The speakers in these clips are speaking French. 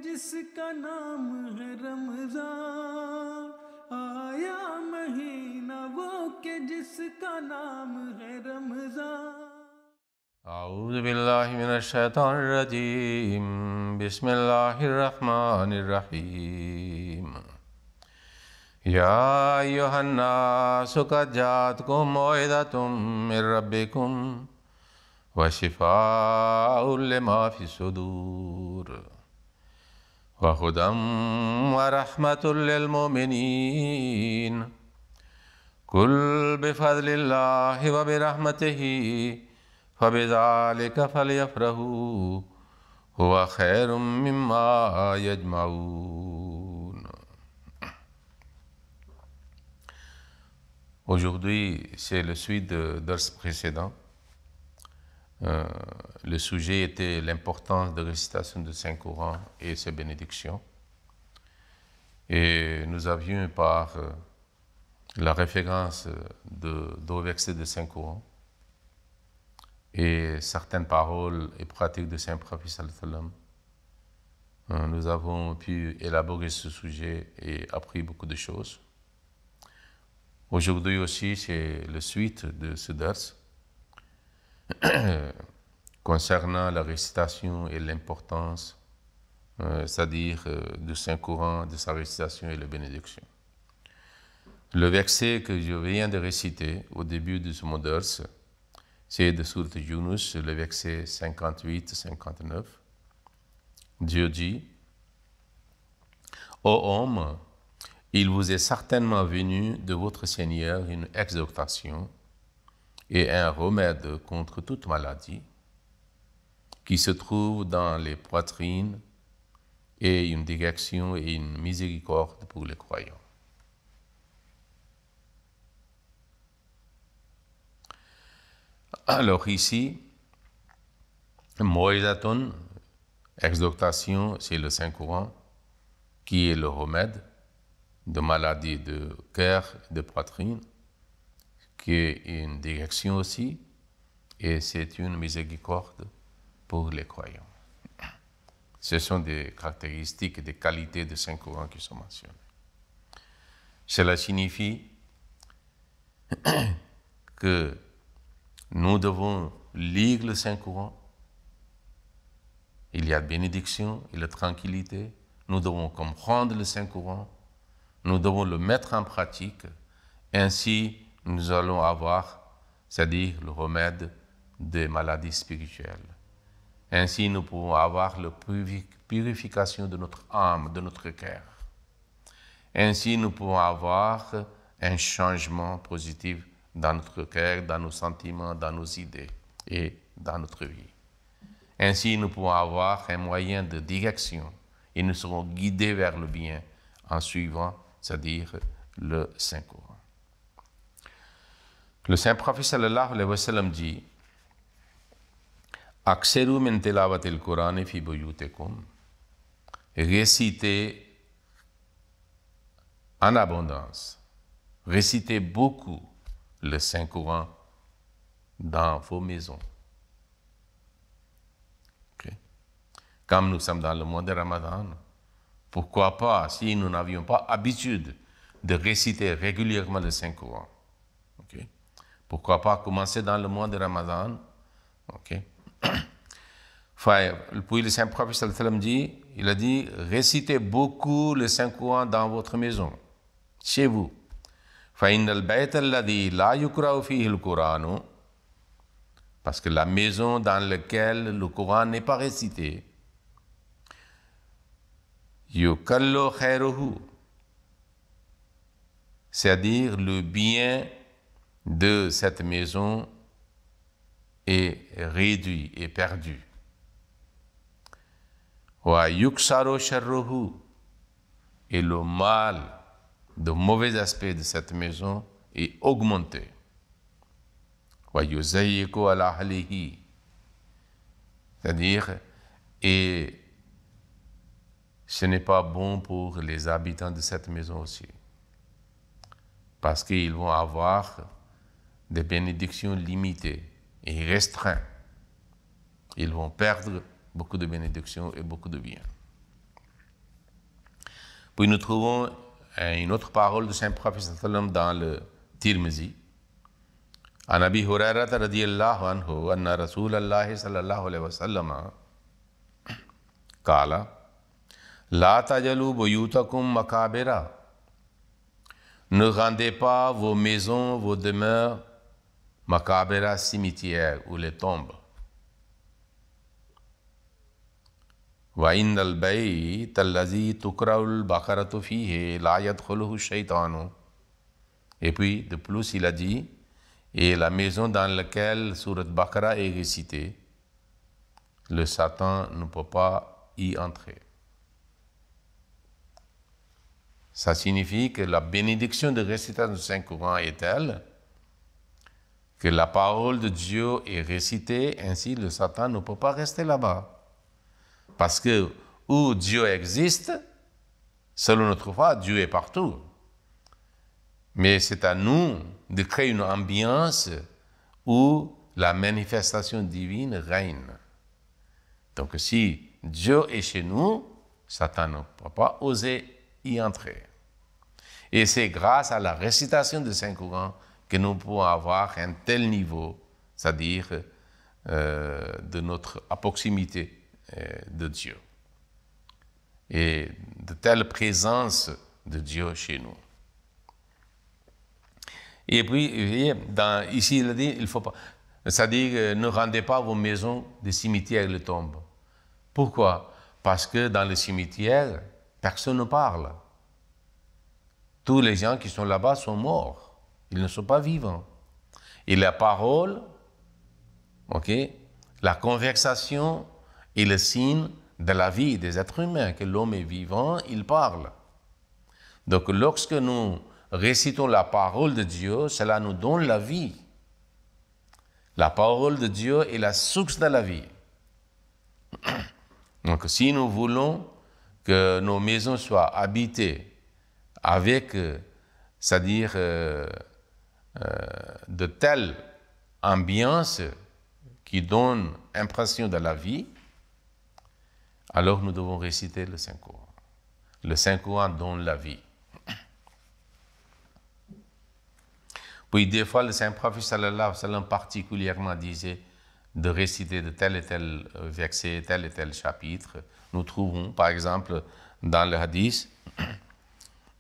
जिसका नाम है रमजान, आया महीना वो के जिसका नाम है रमजान। أعوذ بالله من الشيطان الرجيم بسم الله الرحمن الرحيم يا أيها الناس قد جاءتكم موعظة من ربكم وشفاء لما في الصدور وهدى ورحمة للمؤمنين قل بفضل الله وبرحمته فبذلك فليفرحوا هو خير مما يجمعون. Aujourd'hui, c'est le suite de dars précédent. Le sujet était l'importance de récitation de Saint-Coran et ses bénédictions. Et nous avions par la référence de versets de Saint-Coran et certaines paroles et pratiques de Saint-Prophète sallallahu alayhi wa sallam, nous avons pu élaborer ce sujet et appris beaucoup de choses. Aujourd'hui aussi, c'est la suite de ce dars concernant la récitation et l'importance, c'est-à-dire du Saint-Coran, de sa récitation et la bénédiction. Le verset que je viens de réciter au début de ce dars, c'est de Sourate Yunus, le verset 58-59. Dieu dit: Ô homme, il vous est certainement venu de votre Seigneur une exhortation et un remède contre toute maladie qui se trouve dans les poitrines et une direction et une miséricorde pour les croyants. Alors ici, Moïzaton, exhortation, c'est le Saint-Coran, qui est le remède de maladies de cœur, de poitrine, qui est une direction aussi, et c'est une miséricorde pour les croyants. Ce sont des caractéristiques et des qualités du Saint-Coran qui sont mentionnées. Cela signifie que nous devons lire le Saint-Coran. Il y a bénédiction et la tranquillité. Nous devons comprendre le Saint-Coran. Nous devons le mettre en pratique. Ainsi, nous allons avoir, c'est-à-dire le remède des maladies spirituelles. Ainsi, nous pouvons avoir la purification de notre âme, de notre cœur. Ainsi, nous pouvons avoir un changement positif dans notre cœur, dans nos sentiments, dans nos idées et dans notre vie. Ainsi, nous pouvons avoir un moyen de direction et nous serons guidés vers le bien en suivant, c'est-à-dire le Saint-Coran. Le Saint-Prophète sallallahu alayhi wa sallam dit: Akseru min tilawatil Qur'ani fi buyutikum. Récitez en abondance, récitez beaucoup le Saint-Coran dans vos maisons. Okay. Comme nous sommes dans le mois de Ramadan, pourquoi pas, si nous n'avions pas l'habitude de réciter régulièrement le Saint-Coran, okay, pourquoi pas commencer dans le mois de Ramadan, okay. Puis le Saint-Prophète sallallahu alayhi wa sallam dit, il a dit, récitez beaucoup le Saint-Coran dans votre maison, chez vous. Parce que la maison dans laquelle le Coran n'est pas récité, c'est-à-dire le bien de cette maison est réduit et perdu. Et le mal, de mauvais aspects de cette maison est augmenté. C'est-à-dire, et ce n'est pas bon pour les habitants de cette maison aussi. Parce qu'ils vont avoir des bénédictions limitées et restreintes. Ils vont perdre beaucoup de bénédictions et beaucoup de biens. Puis nous trouvons une autre parole du Saint-Prophète sallam dans le Tirmizi. عن أبي هريرة رضي الله عنه أن رسول الله صلى الله عليه وسلم قال لا تجعلوا بيوتكم مقابر. Ne rendez pas vos maisons, vos demeures, maqabira, cimetières ou les tombes. وَإِنَّ الْبَيْتَ الَّذِي تُقْرَأُ الْبَقَرَةُ فِيهِ لَا يَدْخُلُهُ الشَّيْطَانُ. Et puis, de plus, il a dit, et la maison dans laquelle Surat Baqara est récitée, le Satan ne peut pas y entrer. Ça signifie que la bénédiction de récitation du Saint-Coran est telle que la parole de Dieu est récitée, ainsi le Satan ne peut pas rester là-bas. Parce que où Dieu existe, selon notre foi, Dieu est partout. Mais c'est à nous de créer une ambiance où la manifestation divine règne. Donc si Dieu est chez nous, Satan ne peut pas oser y entrer. Et c'est grâce à la récitation du Saint-Coran que nous pouvons avoir un tel niveau, c'est-à-dire de notre proximité de Dieu et de telle présence de Dieu chez nous. Et puis, ici, il a dit, il faut pas, c'est-à-dire, ne rendez pas vos maisons des cimetières et les tombes. Pourquoi? Parce que dans les cimetières, personne ne parle. Tous les gens qui sont là-bas sont morts. Ils ne sont pas vivants. Et la parole, la conversation est le signe de la vie des êtres humains, que l'homme est vivant, il parle. Donc, lorsque nous récitons la parole de Dieu, cela nous donne la vie. La parole de Dieu est la source de la vie. Donc, si nous voulons que nos maisons soient habitées avec, c'est-à-dire de telles ambiances qui donnent impression de la vie, alors nous devons réciter le Saint-Coran. Le Saint-Coran donne la vie. Puis des fois, le Saint-Prophète sallallahu alayhi wa sallam particulièrement disait de réciter de tel et tel verset, tel et tel chapitre. Nous trouvons, par exemple, dans le hadith,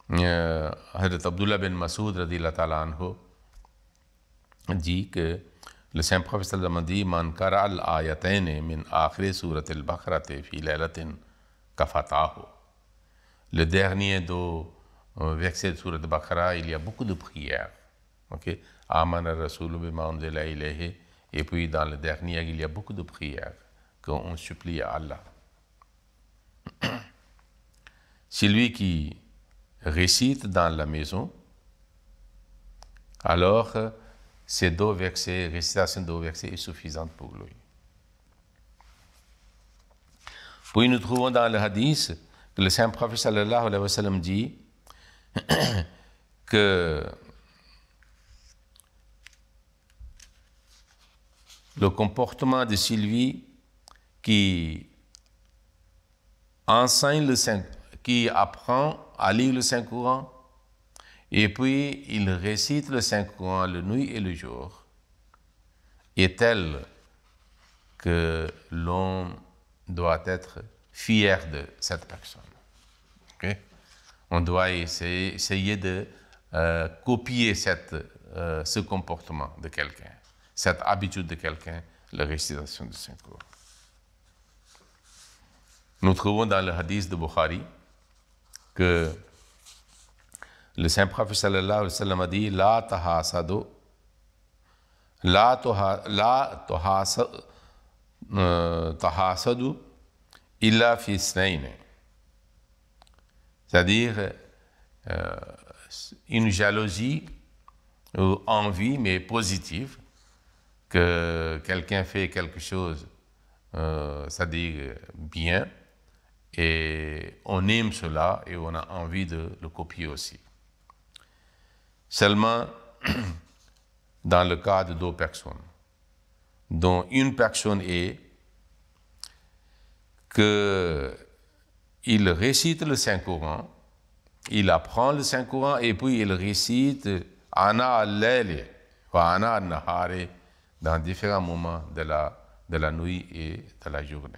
Hazrat Abdullah bin Masoud radiyallahu ta'ala anhu dit que le Saint-Prophète sallallahu alayhi wa sallam dit Man kara al-ayatayn min akhir surat al-Baqarah fi laylatin kafatahu. Le dernier verset de surat al-Baqarah, il y a beaucoup de prières. Amana Rasoul bima unzila ilayhi. Et puis dans le dernier, il y a beaucoup de prières qu'on supplie à Allah. Celui qui récite dans la maison, alors ces deux versets, récitation de deux versets est suffisante pour lui. Puis nous trouvons dans le hadith que le Saint-Prophète sallallahu alayhi wa sallam dit que le comportement de celui qui enseigne qui apprend à lire le Saint-Coran, et puis il récite le Saint-Coran la nuit et le jour, est tel que l'homme doit être fier de cette personne. On doit essayer de copier ce comportement de quelqu'un, cette habitude de quelqu'un, la récitation du Saint-Coran. Nous trouvons dans le hadith de Bukhari que le Saint-Prophète sallallahu alayhi wa sallam a dit La tahasadu, la tahasadu illa fi snayn. C'est-à-dire une jalousie ou envie, mais positive, que quelqu'un fait quelque chose, c'est-à-dire bien, et on aime cela et on a envie de le copier aussi. Seulement, dans le cas de deux personnes, dont une personne est qu'il récite le Saint-Coran il apprend le Saint-Coran et puis il récite Ana al-layli wa Ana al-nahari dans différents moments de la nuit et de la journée.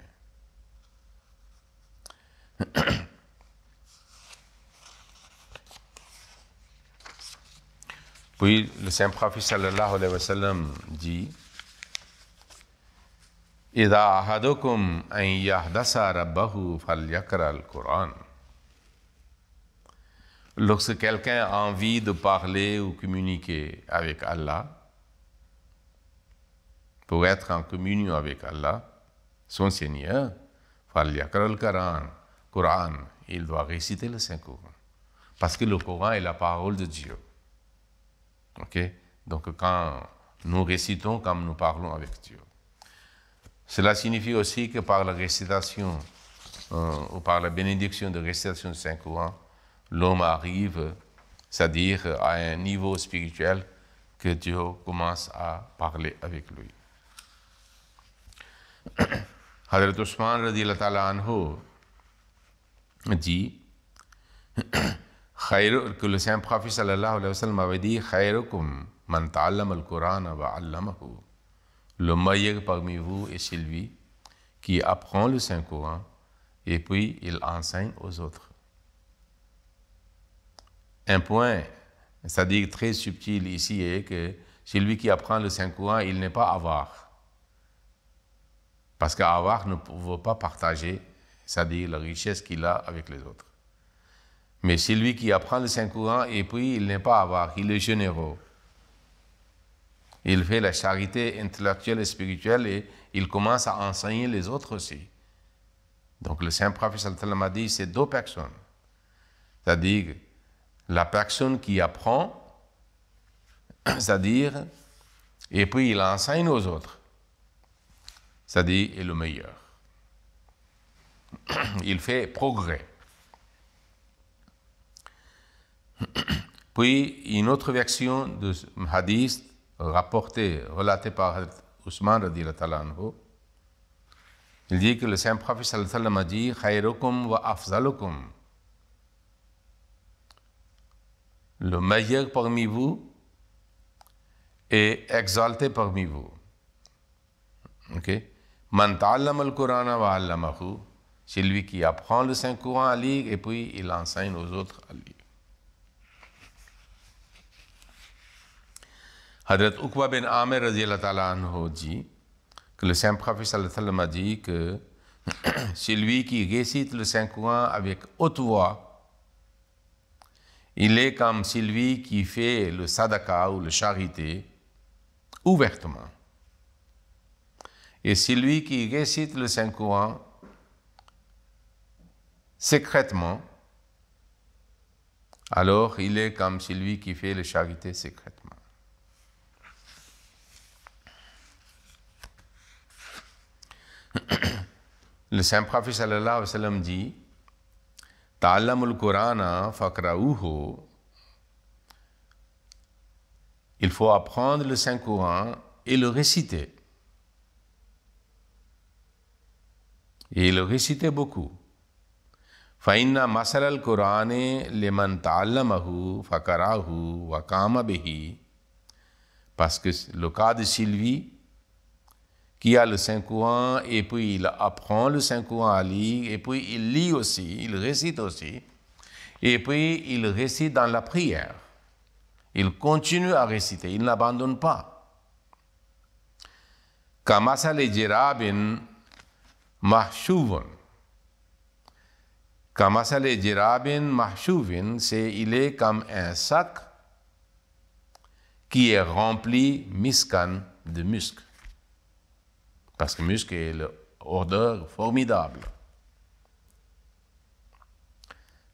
Puis le Saint-Prophète sallallahu alayhi wa sallam dit Ida ahadukum an yahdasa rabbahu falyaqra al-Quran. Lorsque quelqu'un a envie de parler ou communiquer avec Allah, pour être en communion avec Allah, son Seigneur, falyaqra al-Quran, il doit réciter le Saint-Coran. Parce que le Coran est la parole de Dieu. Okay? Donc quand nous récitons, comme nous parlons avec Dieu. Cela signifie aussi que par la récitation ou par la bénédiction de récitation du Saint-Coran, l'homme arrive, c'est-à-dire à un niveau spirituel que Dieu commence à parler avec lui. Hazrat Usman radiyallahu ta'ala anhu dit que le Saint-Prophète sallallahu alayhi wa sallam avait dit Khayrukum man ta'allama al-Qur'ana wa 'allamahu. Le meilleur parmi vous est celui qui apprend le Saint-Coran et puis il enseigne aux autres. Un point, c'est-à-dire très subtil ici, est que celui qui apprend le Saint-Coran, il n'est pas avare. Parce qu'avare ne veut pas partager, c'est-à-dire la richesse qu'il a avec les autres. Mais celui qui apprend le Saint-Coran, et puis il n'est pas avare, il est généreux. Il fait la charité intellectuelle et spirituelle et il commence à enseigner les autres aussi. Donc le Saint-Prophète sallallahu alayhi wa sallam a dit, c'est deux personnes. C'est-à-dire, la personne qui apprend, c'est-à-dire, et puis il enseigne aux autres, c'est-à-dire, est le meilleur. Il fait progrès. Puis, une autre version de hadith relatée par Ousmane radiyallahu ta'ala anhu, il dit que le Saint-Prophète sallallahu alayhi wa sallam a dit Khayrukum wa afzalukum. Le meilleur parmi vous est exalté parmi vous. Ok? Man ta'allama al-Qur'ana wa 'allamahu. C'est lui qui apprend le Saint-Coran à lire et puis il enseigne aux autres à lire. Hadrat Uqba bin Amir radiyallahu ta'ala anhu dit que le Saint-Prophète sallallahu alayhi wa sallam a dit que celui qui récite le Saint-Coran avec haute voix, il est comme celui qui fait le sadaqa ou la charité ouvertement. Et celui qui récite le Saint-Coran secrètement, alors il est comme celui qui fait la charité secrètement. Le Saint-Prophète sallallahu alayhi wa sallam dit Ta'allamul Qur'ana faqra'uhu. Il faut apprendre le Saint-Coran et le réciter. Et le réciter beaucoup. Fa inna masal al-Qur'ani liman ta'allamahu faqra'ahu wa qama bihi. Parce que le cas de Sylvie qui a le Saint-Coran et puis il apprend le Saint-Coran à lire et puis il lit aussi, il récite aussi et puis il récite dans la prière. Il continue à réciter, il n'abandonne pas. Kamasal jirabin mahshuvun. Kamasal jirabin mahshuvin, c'est il est comme un sac qui est rempli miskan de musc. Parce que le musc est l'odeur formidable.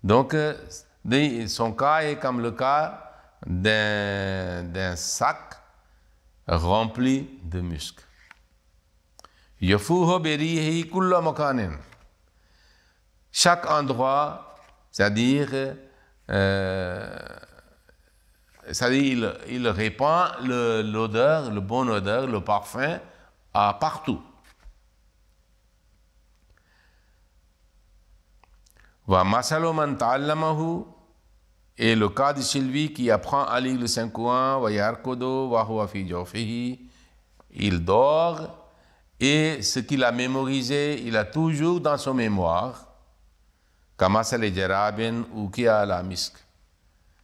Donc, son cas est comme le cas d'un sac rempli de musc. Yafuhu birihi kulla makanin. Chaque endroit, c'est-à-dire, il répand l'odeur, le bon odeur, le parfum, à partout. Wa masalu man ta'allamahu Et le cas de celui qui apprend à lire le Saint-Coran, il dort, et ce qu'il a mémorisé, il a toujours dans son mémoire,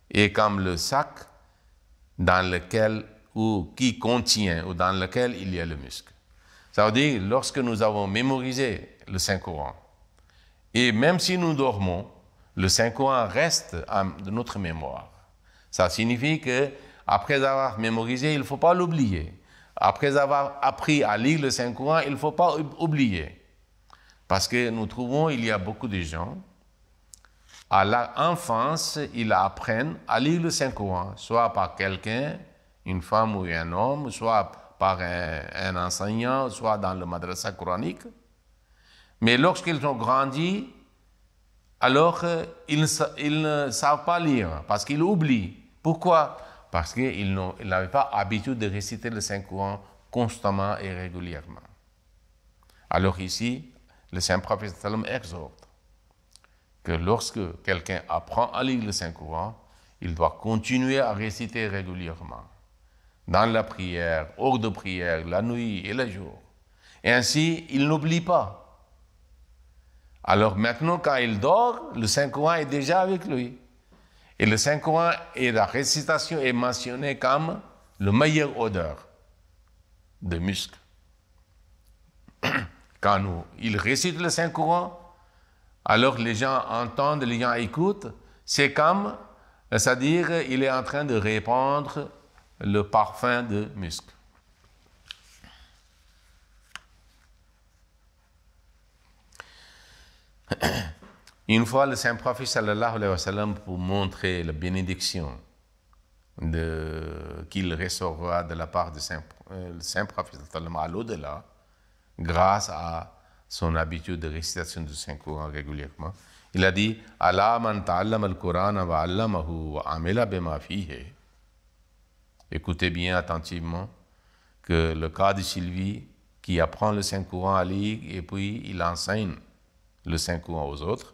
et comme le sac dans lequel, ou qui contient, ou dans lequel il y a le muscle. Ça veut dire, lorsque nous avons mémorisé le Saint-Coran, et même si nous dormons, le Saint-Coran reste de notre mémoire. Ça signifie que après avoir mémorisé, il ne faut pas l'oublier. Après avoir appris à lire le Saint-Coran, il ne faut pas oublier. Parce que nous trouvons, il y a beaucoup de gens, à l'enfance, ils apprennent à lire le Saint-Coran, soit par quelqu'un, une femme ou un homme, soit par un enseignant, soit dans le madrasa coranique. Mais lorsqu'ils ont grandi, alors ils ne savent pas lire, parce qu'ils oublient. Pourquoi? Parce qu'ils n'avaient pas l'habitude de réciter le Saint-Coran constamment et régulièrement. Alors ici, le Saint-Prophète exhorte que lorsque quelqu'un apprend à lire le Saint-Coran, il doit continuer à réciter régulièrement, dans la prière, hors de prière, la nuit et le jour. Et ainsi, il n'oublie pas. Alors maintenant, quand il dort, le Saint-Coran est déjà avec lui. Et le Saint-Coran et la récitation est mentionnée comme le meilleur odeur de musc. Quand il récite le Saint-Coran, alors les gens entendent, les gens écoutent, c'est comme, c'est-à-dire, il est en train de répandre le parfum de musc. Une fois, le Saint-Prophète sallallahu alayhi wa sallam, pour montrer la bénédiction qu'il recevra de la part du Saint-Prophète à l'au-delà, grâce à son habitude de récitation du Saint-Coran régulièrement, il a dit « Ala man ta'allam al-Qur'an wa 'allamahu wa amila bima fihi » Écoutez bien attentivement que le cas de Sylvie qui apprend le Saint-Coran à lire et puis il enseigne le Saint-Coran aux autres,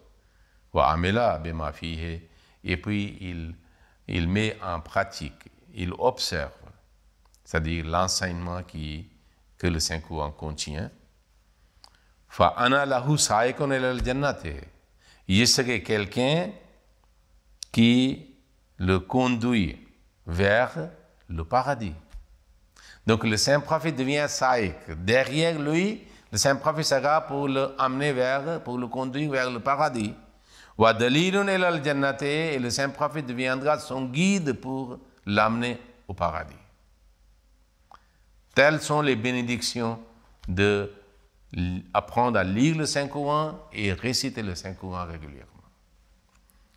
wa amila bima fihi, et puis il met en pratique, il observe, c'est-à-dire l'enseignement que le Saint-Coran contient. Fa ana lahu sa'iqun ila al-jannati. Il serait quelqu'un qui le conduit vers le paradis. Donc le Saint-Prophète devient saïq. Derrière lui, le Saint-Prophète sera pour le conduire vers le paradis. Wa dalilun ila al-jannati, et le Saint-Prophète deviendra son guide pour l'amener au paradis. Telles sont les bénédictions d'apprendre à lire le Saint-Coran et réciter le Saint-Coran régulièrement.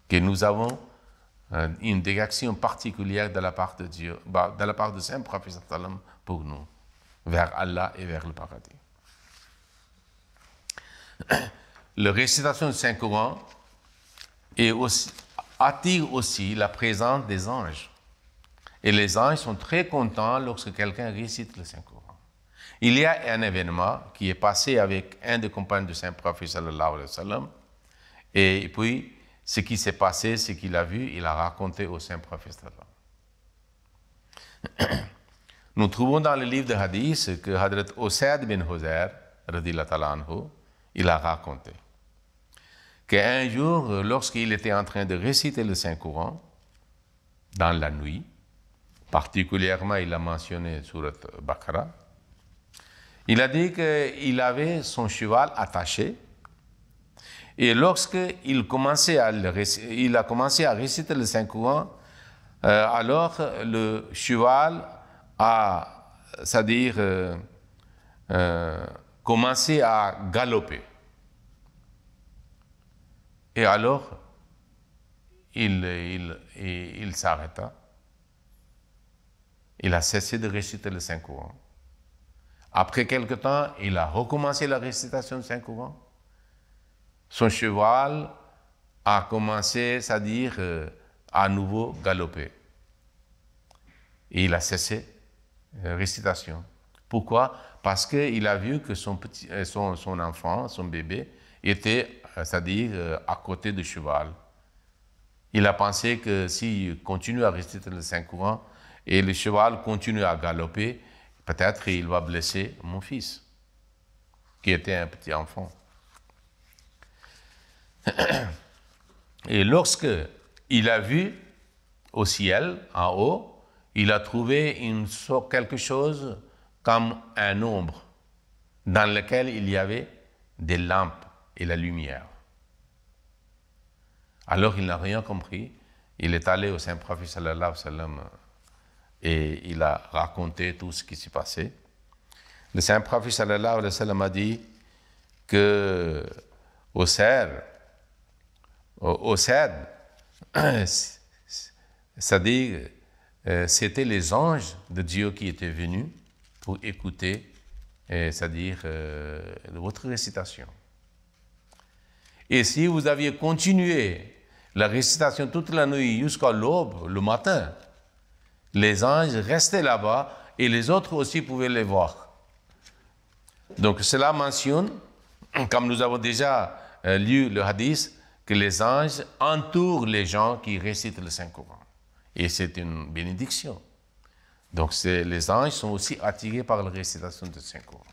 Que nous avons une direction particulière de la part de Dieu, de la part du Saint-Prophète pour nous, vers Allah et vers le paradis. La récitation du Saint-Coran attire aussi la présence des anges. Et les anges sont très contents lorsque quelqu'un récite le Saint-Coran. Il y a un événement qui est passé avec un des compagnons du Saint-Prophète sallallahu alayhi wa sallam, et puis ce qui s'est passé, ce qu'il a vu, il a raconté au Saint-Prophète sallallahu alayhi wa sallam. Nous trouvons dans le livre de Hadith que Hadrat Usayd bin Huzayr, radiyallahu ta'ala anhu, il a raconté qu'un jour, lorsqu'il était en train de réciter le Saint-Coran, dans la nuit, particulièrement il a mentionné Surat Baqarah, il a dit qu'il avait son cheval attaché, et lorsqu'il a commencé à réciter le Saint-Coran, alors le cheval a, c'est-à-dire, commencé à galoper. Et alors, il s'arrêta. Il a cessé de réciter le Saint-Coran. Après quelque temps, il a recommencé la récitation du Saint-Coran. Son cheval a commencé, c'est-à-dire, à nouveau galoper. Et il a cessé la récitation. Pourquoi? Parce qu'il a vu que son enfant, son bébé, était, c'est-à-dire, à côté du cheval. Il a pensé que s'il continue à réciter le Saint-Coran et le cheval continue à galoper, peut-être il va blesser mon fils, qui était un petit enfant. Et lorsque il a vu au ciel, en haut, il a trouvé quelque chose comme un ombre dans lequel il y avait des lampes et la lumière. Alors il n'a rien compris. Il est allé au Saint-Prophète sallallahu alayhi wa sallam et il a raconté tout ce qui s'est passé. Le Saint-Prophète sallallahu alayhi wa sallam a dit que au Cèdre, c'est-à-dire c'était les anges de Dieu qui étaient venus pour écouter, c'est-à-dire votre récitation. Et si vous aviez continué la récitation toute la nuit jusqu'à l'aube, le matin, les anges restaient là-bas et les autres aussi pouvaient les voir. Donc cela mentionne, comme nous avons déjà lu le hadith, que les anges entourent les gens qui récitent le Saint-Coran. Et c'est une bénédiction. Donc les anges sont aussi attirés par la récitation du Saint-Coran.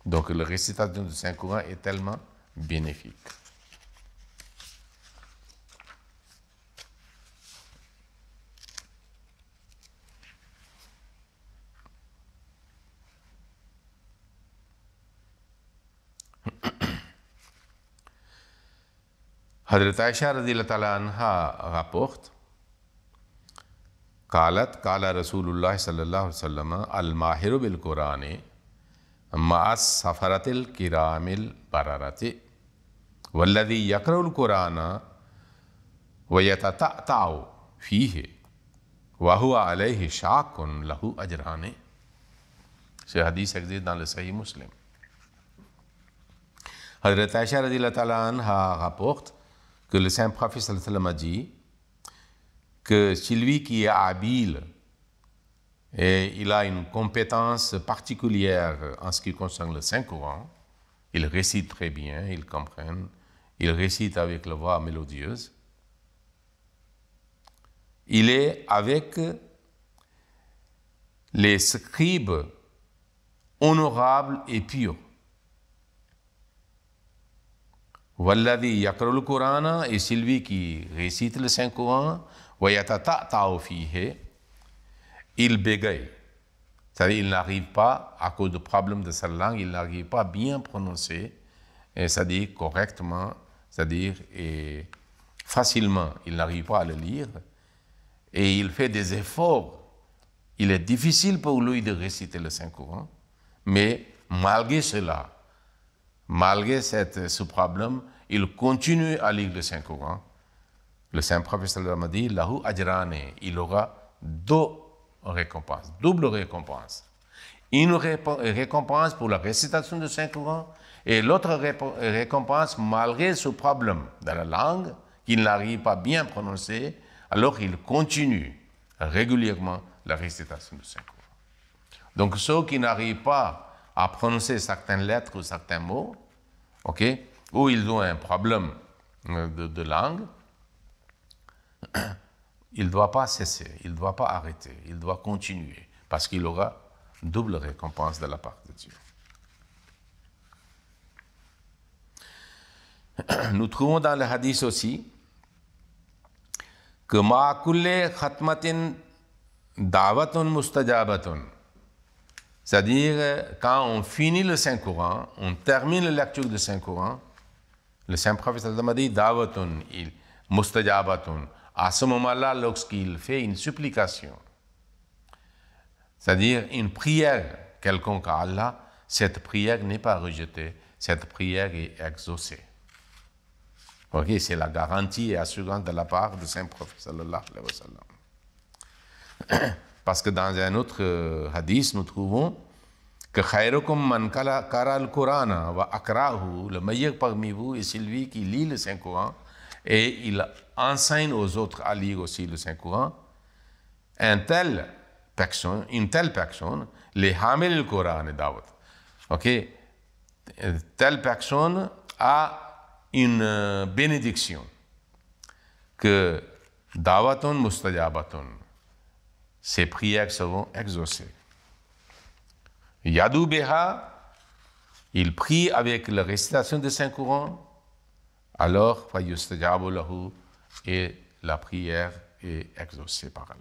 Donc la récitation du Saint-Coran est tellement bénéfique. Hadrat Aïcha radhiyallahu ta'ala anha rapporte قالت قال رسول الله صلى الله عليه وسلم الماهر بالقرآن مع السفرة الكرام البررة والذي يقرأ القرآن ويتتعتع فيه وهو عليه شاق له أجران. Ce hadith existe dans le Sahih Muslim. Hadrat Aïcha radhiyallahu ta'ala anha rapporte que le Saint-Prophète sallallahu alayhi wa sallam a dit que celui qui est habile et il a une compétence particulière en ce qui concerne le Saint-Coran, il récite très bien, il comprend, il récite avec la voix mélodieuse, il est avec les scribes honorables et purs. Walladhi yaqra'ul Qur'ana, et celui qui récite le Saint-Coran, wa yatata'ta'u fihi, il bégaye. C'est-à-dire il n'arrive pas, à cause de problèmes de sa langue, il n'arrive pas à bien prononcer, c'est-à-dire correctement, c'est-à-dire et facilement, il n'arrive pas à le lire, et il fait des efforts. Il est difficile pour lui de réciter le Saint-Coran, mais malgré cela, malgré ce problème, il continue à lire le Saint-Coran. Le Saint-Prophète sallallahu alayhi wa sallam a dit, Lahu ajrane, il aura deux récompenses, double récompense. Une récompense pour la récitation du Saint-Coran et l'autre récompense malgré ce problème de la langue qu'il n'arrive pas bien à prononcer, alors il continue régulièrement la récitation du Saint-Coran. Donc ceux qui n'arrivent pas à prononcer certaines lettres ou certains mots, okay, ou ils ont un problème de langue, il ne doit pas cesser, il ne doit pas arrêter, il doit continuer, parce qu'il aura double récompense de la part de Dieu. Nous trouvons dans le hadith aussi que ma kulli khatmatin da'watun mustajabatun. C'est-à-dire, quand on finit le Saint-Coran, on termine la lecture du Saint-Coran, le Saint-Prophète a dit da'watun mustajabatun. À ce moment-là, lorsqu'il fait une supplication, c'est-à-dire une prière quelconque à Allah, cette prière n'est pas rejetée, cette prière est exaucée. Okay, c'est la garantie et assurance de la part du Saint-Prophète sallallahu alayhi wa sallam. Parce que dans un autre hadith, nous trouvons que khayrukum man qara al-Qur'ana wa akra'ahu, le meilleur parmi vous est celui qui lit le Saint-Coran et il enseigne aux autres à lire aussi le Saint-Coran. Une telle personne, les hamil al-Qur'an et Daoud. Ok, telle personne a une bénédiction. que Dawaton Mustajabaton, ces prières seront exaucées. Yadou Beha, il prie avec la récitation des Saint-Courans, alors Fayustajabu Lahu, et la prière est exaucée par Allah.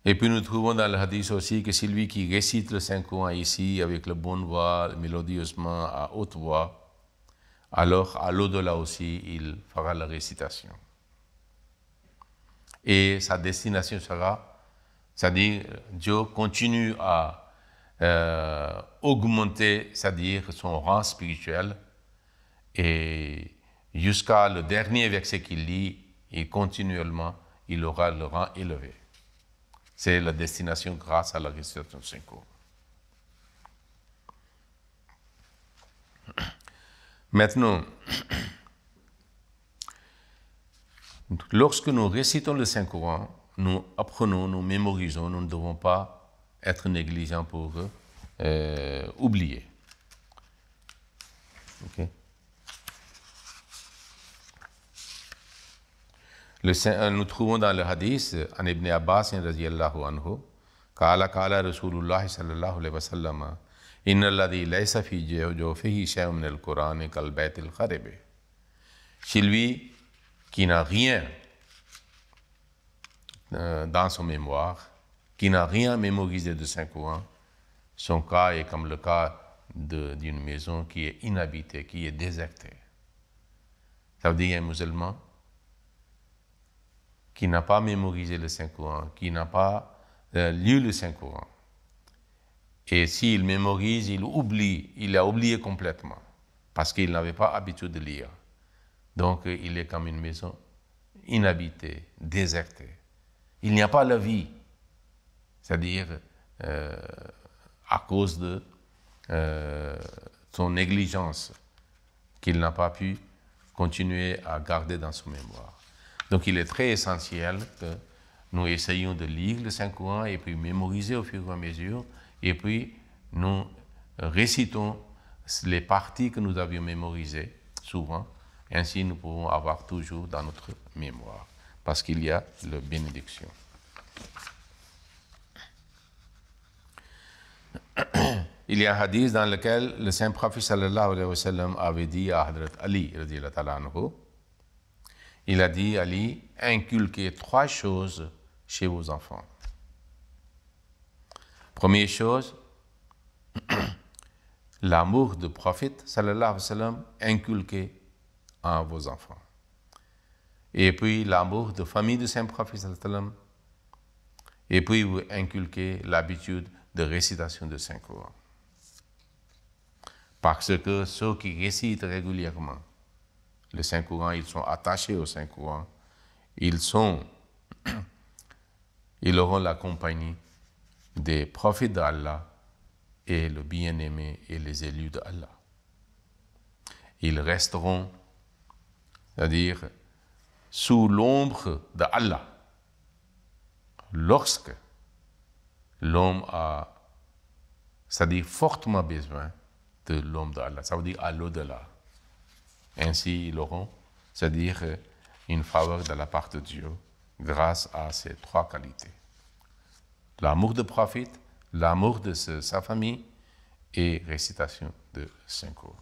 Et puis nous trouvons dans le hadith aussi que celui qui récite le Saint-Coran ici avec la bonne voix, mélodieusement, à haute voix, alors à l'au-delà aussi, il fera la récitation. Et sa destination sera, c'est-à-dire Dieu continue à augmenter, c'est-à-dire son rang spirituel, et jusqu'à le dernier verset qu'il lit, et continuellement, il aura le rang élevé. C'est la destination grâce à la récitation du Saint-Coran. Maintenant, lorsque nous récitons le Saint-Coran, nous apprenons, nous mémorisons, nous ne devons pas être négligents pour oublier. Okay. Nous trouvons dans le hadith, en Ibn Abbas, radiyallahu anhu, Kala Kala Rasulullah sallallahu alayhi wa sallam, Inna alladhi laysa fi jawfihi shay'un min al-Qur'an kal bayt al-kharib. Celui qui n'a rien dans son mémoire, qui n'a rien mémorisé de Saint-Coran, son cas est comme le cas d'une maison qui est inhabitée, qui est désertée. Ça veut dire un musulman qui n'a pas mémorisé le Saint-Coran, qui n'a pas lu le Saint-Coran. Et s'il mémorise, il a oublié complètement, parce qu'il n'avait pas l'habitude de lire. Donc il est comme une maison inhabitée, désertée. Il n'y a pas la vie, c'est-à-dire à cause de son négligence, qu'il n'a pas pu continuer à garder dans son mémoire. Donc il est très essentiel que nous essayions de lire le Saint-Coran et puis mémoriser au fur et à mesure, et puis nous récitons les parties que nous avions mémorisées souvent, ainsi nous pouvons avoir toujours dans notre mémoire, parce qu'il y a la bénédiction. Il y a un hadith dans lequel le Saint-Prophète sallallahu alayhi wa sallam avait dit à Hadrat Ali, radiyallahu ta'ala anhu, il a dit, Ali, inculquez 3 choses chez vos enfants. Première chose, l'amour du prophète, sallallahu alayhi wa sallam, inculqué en vos enfants. Et puis l'amour de famille du Saint-Prophète, sallallahu alayhi wa sallam. Et puis vous inculquez l'habitude de récitation de Saint-Coran. Parce que ceux qui récitent régulièrement le Saint-Coran, ils sont attachés au Saint-Coran, ils auront la compagnie des prophètes d'Allah et le bien-aimé et les élus d'Allah. Ils resteront, c'est-à-dire sous l'ombre d'Allah, lorsque l'homme a, c'est-à-dire fortement besoin de l'homme d'Allah, ça veut dire à l'au-delà. Ainsi, ils auront, c'est-à-dire une faveur de la part de Dieu grâce à ces 3 qualités. L'amour du prophète, l'amour de sa famille et récitation de Saint-Coran.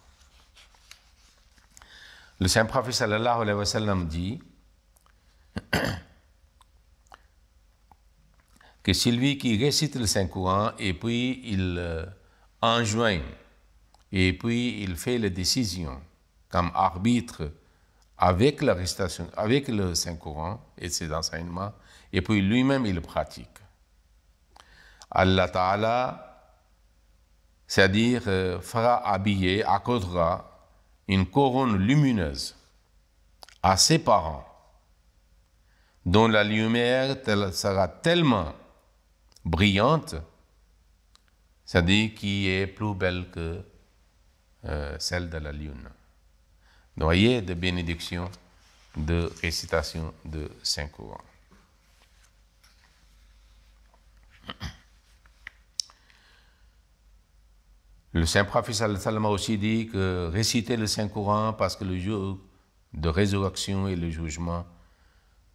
Le Saint-Prophète sallallahu alayhi wa sallam dit que celui qui récite le Saint-Coran et puis il enjoint et puis il fait les décisions comme arbitre avec la récitation, avec le Saint-Coran et ses enseignements, et puis lui-même il pratique. Allah Ta'ala, c'est-à-dire fera habiller, accordera une couronne lumineuse à ses parents, dont la lumière sera tellement brillante, c'est-à-dire qui est plus belle que celle de la lune. Donc, voyez, des bénédictions de récitation de Saint-Coran. Le Saint-Prophète sallallahu alayhi wa sallam a aussi dit que réciter le Saint-Coran parce que le jour de résurrection et le jugement,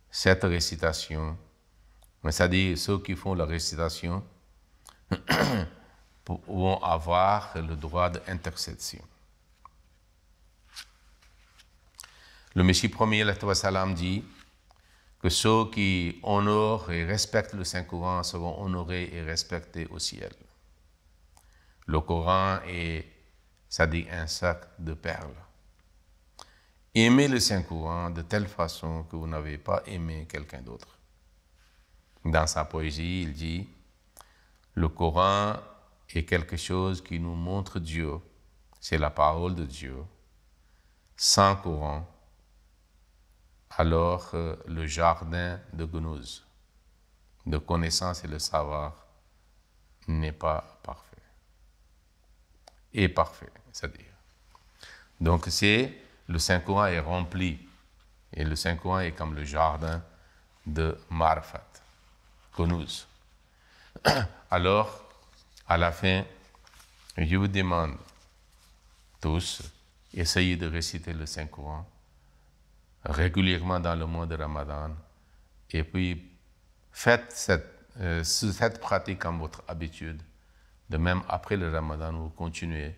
cette récitation, c'est-à-dire ceux qui font la récitation, vont avoir le droit d'intercession. Le Messie premier salam dit que ceux qui honorent et respectent le Saint-Coran seront honorés et respectés au ciel. Le Coran est, c'est-à-dire un sac de perles. Aimez le Saint-Coran de telle façon que vous n'avez pas aimé quelqu'un d'autre. Dans sa poésie, il dit, le Coran est quelque chose qui nous montre Dieu, c'est la parole de Dieu. Sans Coran, alors le jardin de gnose, de connaissance et de savoir, n'est pas parfait. Est parfait, c'est-à-dire. Donc le Saint-Coran est rempli, et le Saint-Coran est comme le jardin de Marfat, gnose. Alors, à la fin, je vous demande tous, essayez de réciter le Saint-Coran régulièrement dans le mois de Ramadan, et puis faites cette pratique comme votre habitude. De même, après le Ramadan, vous continuez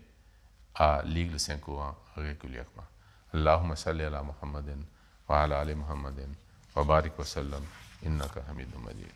à lire le Saint-Coran régulièrement. Allahumma salli ala Muhammadin wa ala ali Muhammadin wa barik wa sallam innaka hamidun majid.